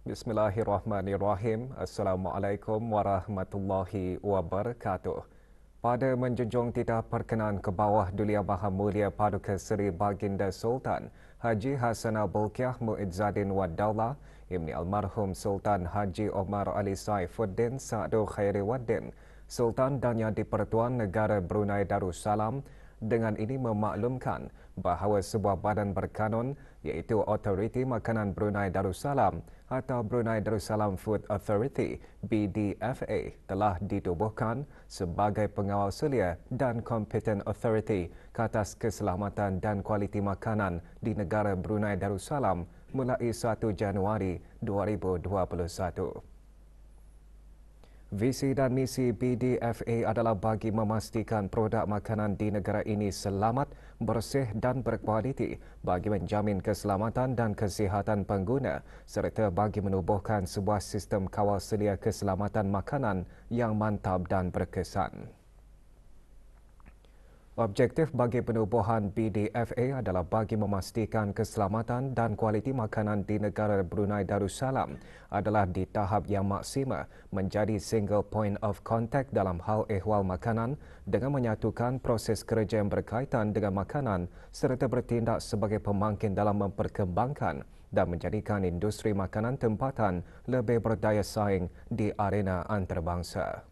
Bismillahirrahmanirrahim. Assalamualaikum warahmatullahi wabarakatuh. Pada menjunjung titah perkenaan ke bawah Duli Yang Maha Mulia Paduka Seri Baginda Sultan Haji Hassanal Bolkiah Muizzadin Wad Daulah Ibni Almarhum Sultan Haji Omar Ali Saifuddin Sa'du Khairi Waddin, Sultan dan Yang di-Pertuan Negara Brunei Darussalam, dengan ini memaklumkan bahawa sebuah badan berkanun iaitu Autoriti Makanan Brunei Darussalam atau Brunei Darussalam Food Authority BDFA telah ditubuhkan sebagai pengawal selia dan kompeten authority ke atas keselamatan dan kualiti makanan di negara Brunei Darussalam mulai 1 Januari 2021. Visi dan misi BDFA adalah bagi memastikan produk makanan di negara ini selamat, bersih dan berkualiti bagi menjamin keselamatan dan kesihatan pengguna serta bagi menubuhkan sebuah sistem kawal selia keselamatan makanan yang mantap dan berkesan. Objektif bagi penubuhan BDFA adalah bagi memastikan keselamatan dan kualiti makanan di negara Brunei Darussalam adalah di tahap yang maksima menjadi single point of contact dalam hal ehwal makanan dengan menyatukan proses kerja yang berkaitan dengan makanan serta bertindak sebagai pemangkin dalam memperkembangkan dan menjadikan industri makanan tempatan lebih berdaya saing di arena antarabangsa.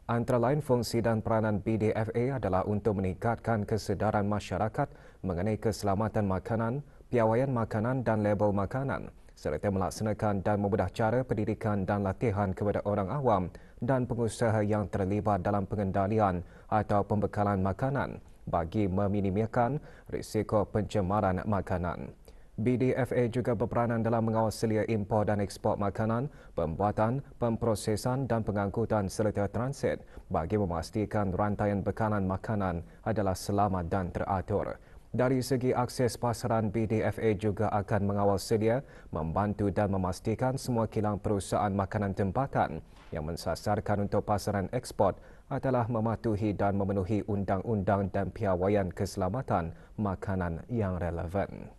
Antara lain, fungsi dan peranan BDFA adalah untuk meningkatkan kesedaran masyarakat mengenai keselamatan makanan, piawaian makanan dan label makanan, serta melaksanakan dan memudah cara pendidikan dan latihan kepada orang awam dan pengusaha yang terlibat dalam pengendalian atau pembekalan makanan bagi meminimumkan risiko pencemaran makanan. BDFA juga berperanan dalam mengawal selia impor dan ekspor makanan, pembuatan, pemprosesan dan pengangkutan serta transit bagi memastikan rantaian bekalan makanan adalah selamat dan teratur. Dari segi akses pasaran, BDFA juga akan mengawal selia, membantu dan memastikan semua kilang perusahaan makanan tempatan yang mensasarkan untuk pasaran ekspor adalah mematuhi dan memenuhi undang-undang dan piawaian keselamatan makanan yang relevan.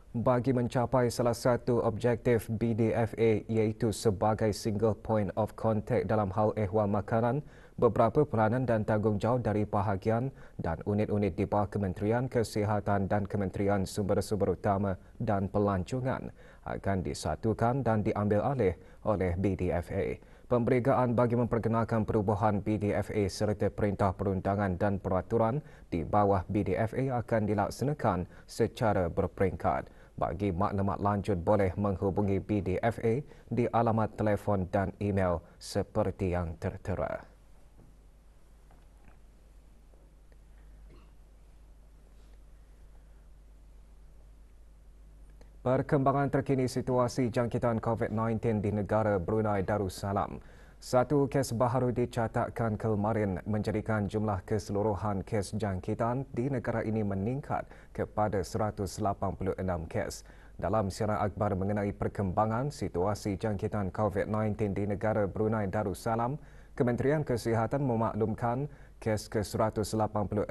Bagi mencapai salah satu objektif BDFA iaitu sebagai single point of contact dalam hal ehwal makanan, beberapa peranan dan tanggungjawab dari bahagian dan unit-unit di bawah Kementerian Kesihatan dan Kementerian Sumber-Sumber Utama dan Pelancongan akan disatukan dan diambil alih oleh BDFA. Pemberigaan bagi memperkenalkan perubahan BDFA serta perintah perundangan dan peraturan di bawah BDFA akan dilaksanakan secara berperingkat. Bagi maklumat lanjut boleh menghubungi BDFA di alamat telefon dan email seperti yang tertera. Perkembangan terkini situasi jangkitan COVID-19 di negara Brunei Darussalam. Satu kes baharu dicatatkan kemarin menjadikan jumlah keseluruhan kes jangkitan di negara ini meningkat kepada 186 kes. Dalam siaran akhbar mengenai perkembangan situasi jangkitan COVID-19 di negara Brunei Darussalam, Kementerian Kesihatan memaklumkan kes ke-186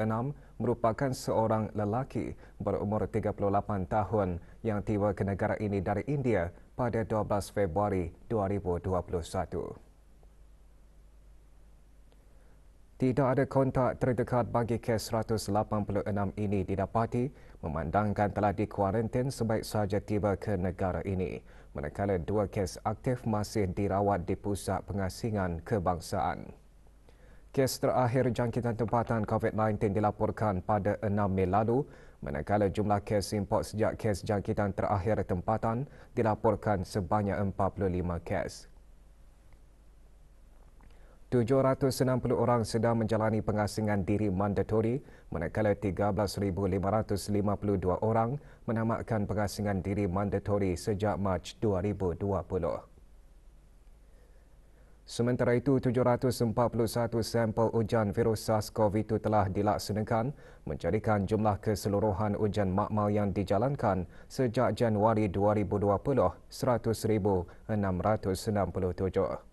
merupakan seorang lelaki berumur 38 tahun yang tiba ke negara ini dari India pada 12 Februari 2021. Tidak ada kontak terdekat bagi kes 186 ini didapati memandangkan telah dikuarantin sebaik saja tiba ke negara ini. Manakala dua kes aktif masih dirawat di Pusat Pengasingan Kebangsaan. Kes terakhir jangkitan tempatan COVID-19 dilaporkan pada 6 Mei lalu, manakala jumlah kes import sejak kes jangkitan terakhir tempatan dilaporkan sebanyak 45 kes. 760 orang sedang menjalani pengasingan diri mandatori, manakala 13,552 orang menamatkan pengasingan diri mandatori sejak Mac 2020. Sementara itu, 741 sampel ujian virus SARS-CoV-2 telah dilaksanakan, menjadikan jumlah keseluruhan ujian makmal yang dijalankan sejak Januari 2020 100,667.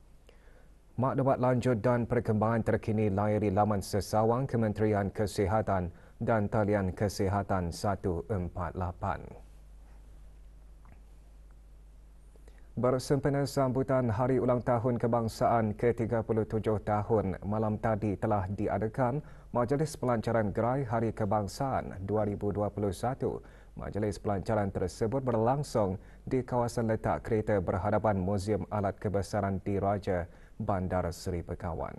Maklumat lanjut dan perkembangan terkini layari laman sesawang Kementerian Kesihatan dan talian Kesihatan 148. Bersempena sambutan Hari Ulang Tahun Kebangsaan ke-37 tahun, malam tadi telah diadakan Majlis Pelancaran Gerai Hari Kebangsaan 2021. Majlis pelancaran tersebut berlangsung di kawasan letak kereta berhadapan Muzium Alat Kebesaran Diraja, Bandar Seri Begawan.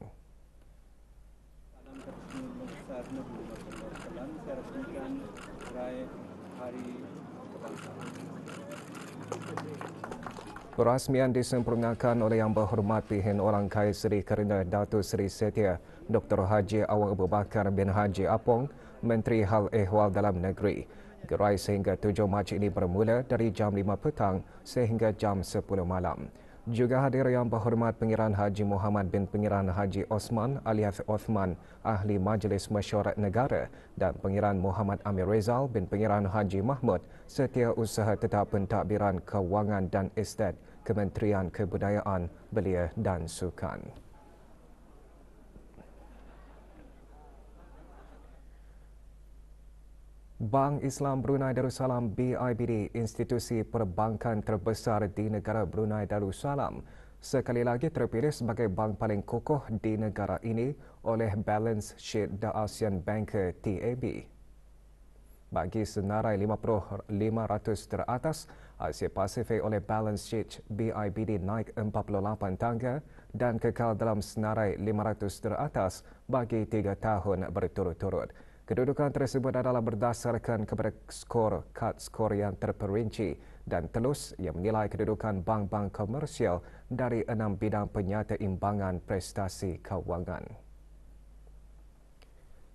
Perasmian disempurnakan oleh Yang Berhormat Pihin Orang Kaya Seri Karina Datuk Seri Setia Dr. Haji Awang Abu Bakar bin Haji Apong, Menteri Hal Ehwal Dalam Negeri. Gerai sehingga 7 Mac ini bermula dari jam 5 petang sehingga jam 10 malam. Juga hadir Yang Berhormat Pengiran Haji Muhammad bin Pengiran Haji Osman alias Osman, Ahli Majlis Mesyuarat Negara, dan Pengiran Muhammad Amir Rizal bin Pengiran Haji Mahmud, Setiausaha Tetap Pentadbiran Kewangan dan Estet, Kementerian Kebudayaan, Belia dan Sukan. Bank Islam Brunei Darussalam BIBD, institusi perbankan terbesar di negara Brunei Darussalam, sekali lagi terpilih sebagai bank paling kokoh di negara ini oleh Balance Sheet The ASEAN Banker TAB. Bagi senarai 500 teratas, Asia Pasifik oleh Balance Sheet BIBD naik 48 tangga dan kekal dalam senarai 500 teratas bagi 3 tahun berturut-turut. Kedudukan tersebut adalah berdasarkan kepada skor kad skor yang terperinci dan telus yang menilai kedudukan bank-bank komersial dari 6 bidang penyata imbangan prestasi kewangan.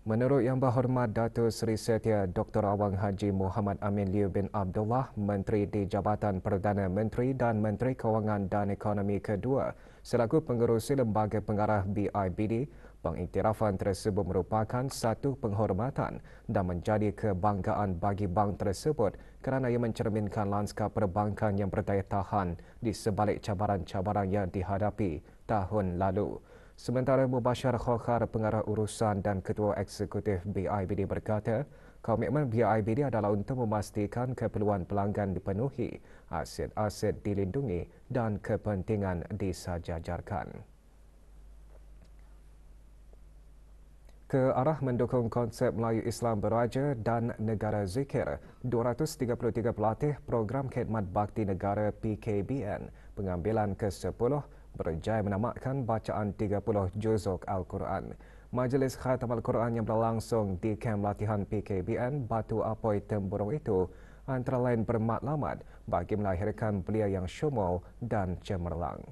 Menurut Yang Berhormat Datuk Seri Setia Dr. Awang Haji Muhammad Amin Liu bin Abdullah, Menteri di Jabatan Perdana Menteri dan Menteri Kewangan dan Ekonomi kedua, selaku pengerusi lembaga pengarah BIBD, pengiktirafan tersebut merupakan satu penghormatan dan menjadi kebanggaan bagi bank tersebut kerana ia mencerminkan lanskap perbankan yang berdaya tahan di sebalik cabaran-cabaran yang dihadapi tahun lalu. Sementara Mubashir Khokhar, Pengarah Urusan dan Ketua Eksekutif BIBD berkata, komitmen BIBD adalah untuk memastikan keperluan pelanggan dipenuhi, aset-aset dilindungi dan kepentingan disajajarkan. Ke arah mendukung konsep Melayu Islam Beraja dan Negara Zikir, 233 pelatih Program Khidmat Bakti Negara PKBN pengambilan ke-10 berjaya menamatkan bacaan 30 juzuk Al-Quran. Majlis Khatam Al-Quran yang berlangsung di kem latihan PKBN Batu Apoi Temburong itu antara lain bermatlamat bagi melahirkan belia yang syumul dan cemerlang.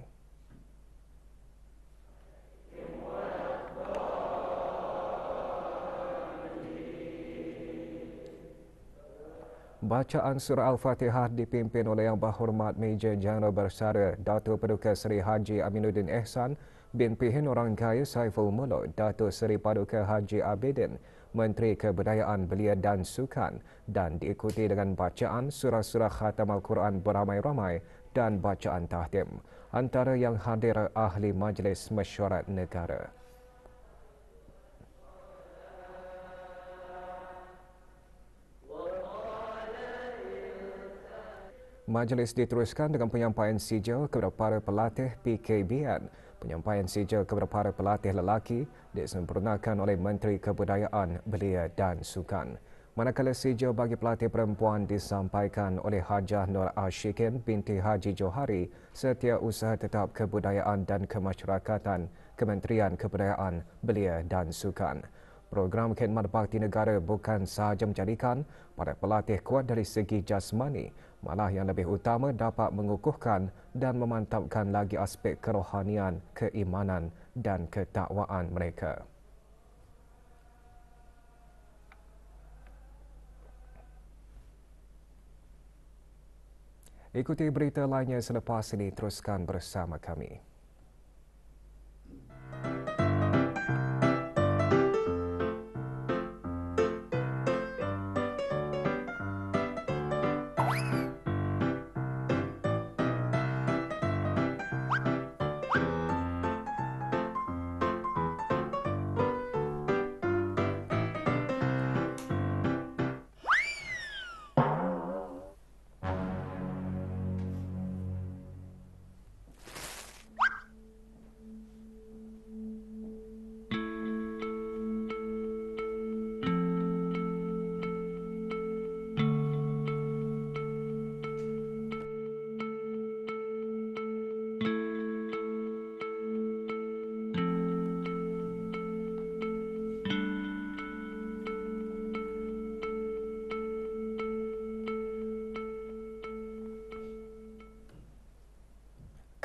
Bacaan surah Al-Fatihah dipimpin oleh Yang Berhormat Major Jeneral Bersara Datuk Paduka Seri Haji Aminuddin Ehsan bin Pihin Orang Kaya Saiful Muluk, Datuk Seri Paduka Haji Abidin, Menteri Kebudayaan Belia dan Sukan, dan diikuti dengan bacaan surah-surah Khatam Al-Quran beramai-ramai dan bacaan tahtim. Antara yang hadir ahli Majlis Mesyuarat Negara. Majlis diteruskan dengan penyampaian sijil kepada para pelatih PKBN. Penyampaian sijil kepada para pelatih lelaki disempurnakan oleh Menteri Kebudayaan, Belia dan Sukan. Manakala sijil bagi pelatih perempuan disampaikan oleh Hajah Nur Ashikin binti Haji Johari, Setiausaha Tetap Kebudayaan dan Kemasyarakatan, Kementerian Kebudayaan, Belia dan Sukan. Program Khidmat Bakti Negara bukan sahaja menjadikan para pelatih kuat dari segi jasmani, malah yang lebih utama dapat mengukuhkan dan memantapkan lagi aspek kerohanian, keimanan dan ketakwaan mereka. Ikuti berita lainnya selepas ini, teruskan bersama kami.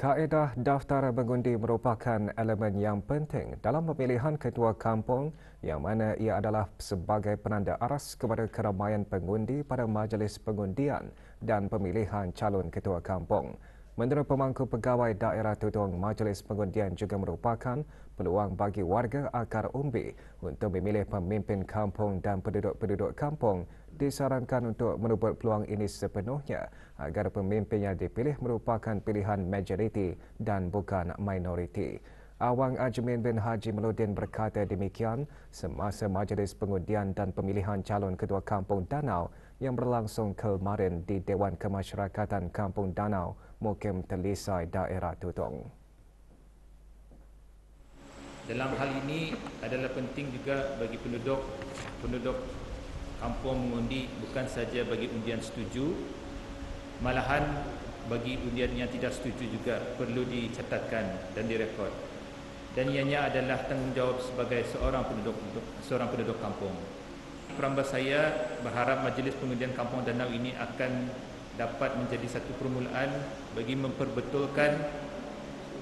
Kaedah daftar mengundi merupakan elemen yang penting dalam pemilihan ketua kampung yang mana ia adalah sebagai penanda aras kepada keramaian pengundi pada majlis pengundian dan pemilihan calon ketua kampung. Menurut pemangku pegawai daerah Tutong, majlis pengundian juga merupakan peluang bagi warga akar umbi untuk memilih pemimpin kampung dan penduduk-penduduk kampung disarankan untuk merebut peluang ini sepenuhnya agar pemimpin yang dipilih merupakan pilihan majoriti dan bukan minoriti. Awang Ajmin bin Haji Meludin berkata demikian semasa majlis pengundian dan pemilihan calon ketua Kampung Danau yang berlangsung kemarin di Dewan Kemasyarakatan Kampung Danau, Mukim Telisai, daerah Tutong. Dalam hal ini adalah penting juga bagi penduduk kampung mengundi, bukan saja bagi undian setuju, malahan bagi undian yang tidak setuju juga perlu dicatatkan dan direkod. Dan ianya adalah tanggungjawab sebagai seorang penduduk kampung. Perambah saya berharap majlis pengundian Kampung Danau ini akan dapat menjadi satu permulaan bagi memperbetulkan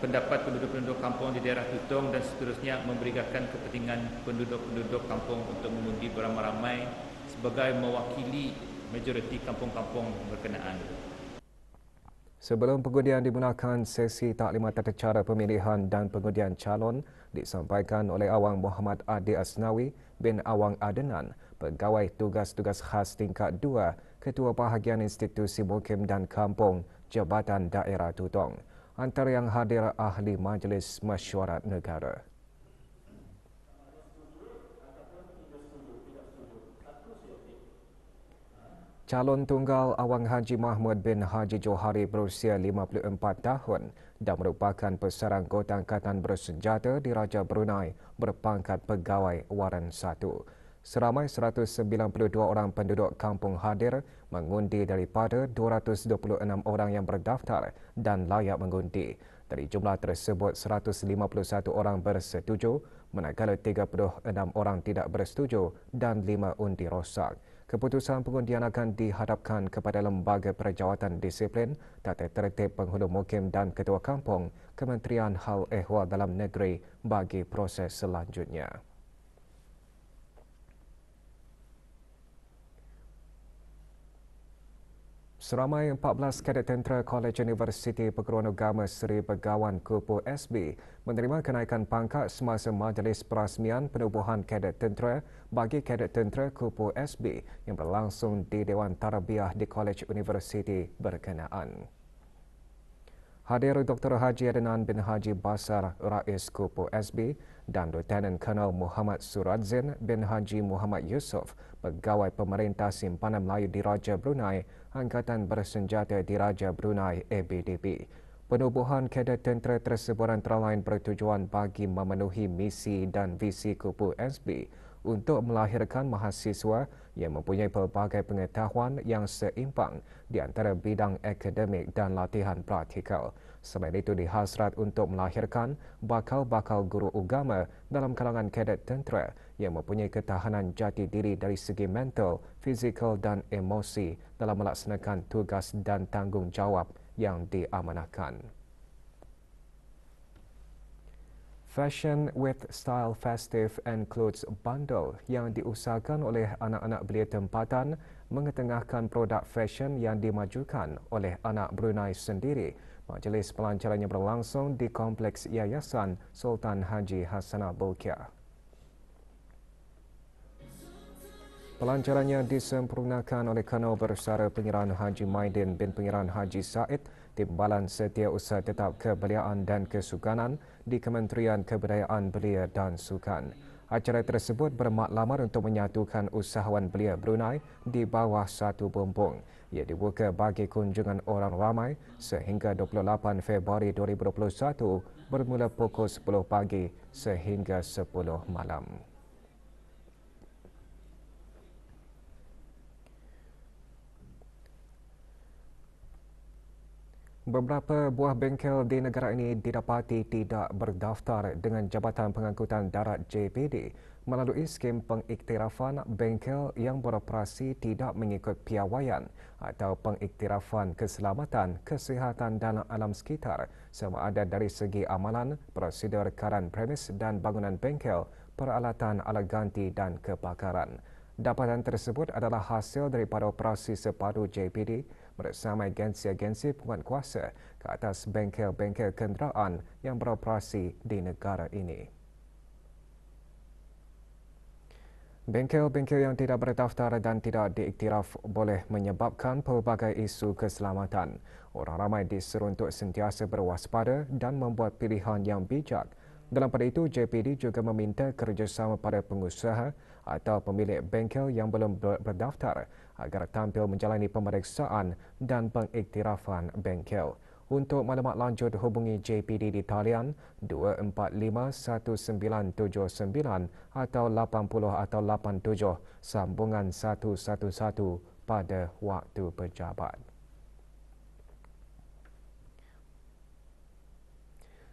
pendapat penduduk-penduduk kampung di daerah Tutong dan seterusnya, memberikan kepentingan penduduk-penduduk kampung untuk mengundi beramai-ramai sebagai mewakili majoriti kampung-kampung berkenaan. Sebelum pengundian dimulakan, sesi taklimat tata cara pemilihan dan pengundian calon disampaikan oleh Awang Muhammad Adi Asnawi bin Awang Adenan, Pegawai Tugas-Tugas Khas Tingkat 2, Ketua Bahagian Institusi Mukim dan Kampung, Jabatan Daerah Tutong. Antara yang hadir ahli Majlis Mesyuarat Negara. Calon tunggal Awang Haji Mahmud bin Haji Johari berusia 54 tahun dan merupakan pesara anggota Angkatan Bersenjata di Raja Brunei berpangkat Pegawai Waran 1. Seramai 192 orang penduduk kampung hadir mengundi daripada 226 orang yang berdaftar dan layak mengundi. Dari jumlah tersebut, 151 orang bersetuju, manakala 36 orang tidak bersetuju dan 5 undi rosak. Keputusan pengundian akan dihadapkan kepada Lembaga Perjawatan Disiplin, Tata Tertib Penghulu Mukim dan Ketua Kampung, Kementerian Hal Ehwal Dalam Negeri bagi proses selanjutnya. Seramai 14 kadet tentera Kolej Universiti Perguruan Agama Seri Begawan Kupu SB menerima kenaikan pangkat semasa majlis perasmian penubuhan kadet tentera bagi kadet tentera Kupu SB yang berlangsung di Dewan Tarbiyah di Kolej Universiti berkenaan. Hadir Dr. Haji Adenan bin Haji Basar, Rais Kupu SB dan Lieutenant Colonel Muhammad Suradzin bin Haji Muhammad Yusof, Pegawai Pemerintah Simpanan Melayu di Raja Brunei, Angkatan Bersenjata di Raja Brunei ABDB. Penubuhan kadet tentera tersebut antara lain bertujuan bagi memenuhi misi dan visi Kupu SB untuk melahirkan mahasiswa yang mempunyai pelbagai pengetahuan yang seimbang di antara bidang akademik dan latihan praktikal. Selain itu, dihasrat untuk melahirkan bakal-bakal guru agama dalam kalangan kadet tentera yang mempunyai ketahanan jati diri dari segi mental, fizikal dan emosi dalam melaksanakan tugas dan tanggungjawab yang diamanahkan. Fashion with Style Festive and Clothes Bundle yang diusahakan oleh anak-anak belia tempatan mengetengahkan produk fashion yang dimajukan oleh anak Brunei sendiri. Majlis pelancarannya berlangsung di Kompleks Yayasan Sultan Haji Hassanah Bolkiah. Pelancarannya disempurnakan oleh Kolonel Bersara Pengiraan Haji Maidin bin Pengiraan Haji Said, Timbalan Setiausaha Tetap Kebeliaan dan Kesukanan di Kementerian Kebudayaan Belia dan Sukan. Acara tersebut bermaklamar untuk menyatukan usahawan belia Brunei di bawah satu bumbung. Ia dibuka bagi kunjungan orang ramai sehingga 28 Februari 2021 bermula pukul 10 pagi sehingga 10 malam. Beberapa buah bengkel di negara ini didapati tidak berdaftar dengan Jabatan Pengangkutan Darat JPD melalui skim pengiktirafan bengkel yang beroperasi tidak mengikut piawaian atau pengiktirafan keselamatan, kesihatan dan alam sekitar sama ada dari segi amalan, prosedur karan premis dan bangunan bengkel, peralatan alat ganti dan kebakaran. Dapatan tersebut adalah hasil daripada operasi sepadu JPD bersama agensi-agensi penguatkuasa ke atas bengkel-bengkel kenderaan yang beroperasi di negara ini. Bengkel-bengkel yang tidak berdaftar dan tidak diiktiraf boleh menyebabkan pelbagai isu keselamatan. Orang ramai disuruh untuk sentiasa berwaspada dan membuat pilihan yang bijak. Dalam pada itu, JPD juga meminta kerjasama pada pengusaha atau pemilik bengkel yang belum berdaftar agar tampil menjalani pemeriksaan dan pengiktirafan bengkel. Untuk maklumat lanjut, hubungi JPD di talian 2451979 atau 80 atau 87 sambungan 111 pada waktu pejabat.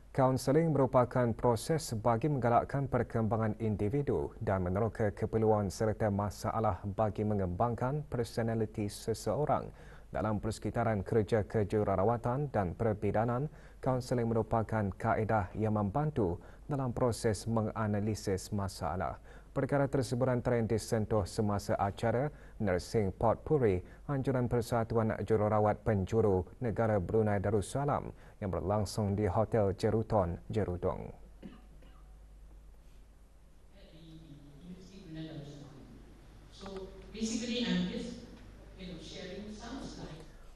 Kaunseling merupakan proses bagi menggalakkan perkembangan individu dan meneroka keperluan serta masalah bagi mengembangkan personaliti seseorang. Dalam persekitaran kerja kejururawatan dan perbidanan, kaunseling merupakan kaedah yang membantu dalam proses menganalisis masalah. Perkara tersebut antara yang disentuh semasa acara Nursing Potpourri Anjuran Persatuan Jururawat Penjuru Negara Brunei Darussalam yang berlangsung di Hotel Jeruton, Jerudong.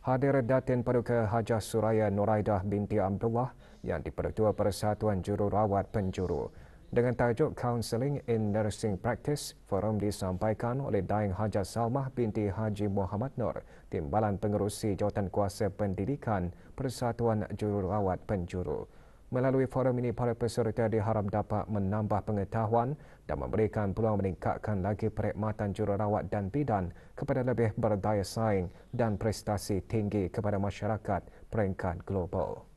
Hadir Datin Paduka Hajah Suraya Nuraidah binti Abdullah yang di-Pertua Persatuan Jururawat Penjuru. Dengan tajuk Counselling in Nursing Practice, forum disampaikan oleh Daing Hajah Salmah binti Haji Muhammad Nur, Timbalan Pengerusi Jawatankuasa Pendidikan Persatuan Jururawat Penjuru. Melalui forum ini, para peserta diharap dapat menambah pengetahuan dan memberikan peluang meningkatkan lagi perkhidmatan jururawat dan bidan kepada lebih berdaya saing dan prestasi tinggi kepada masyarakat peringkat global.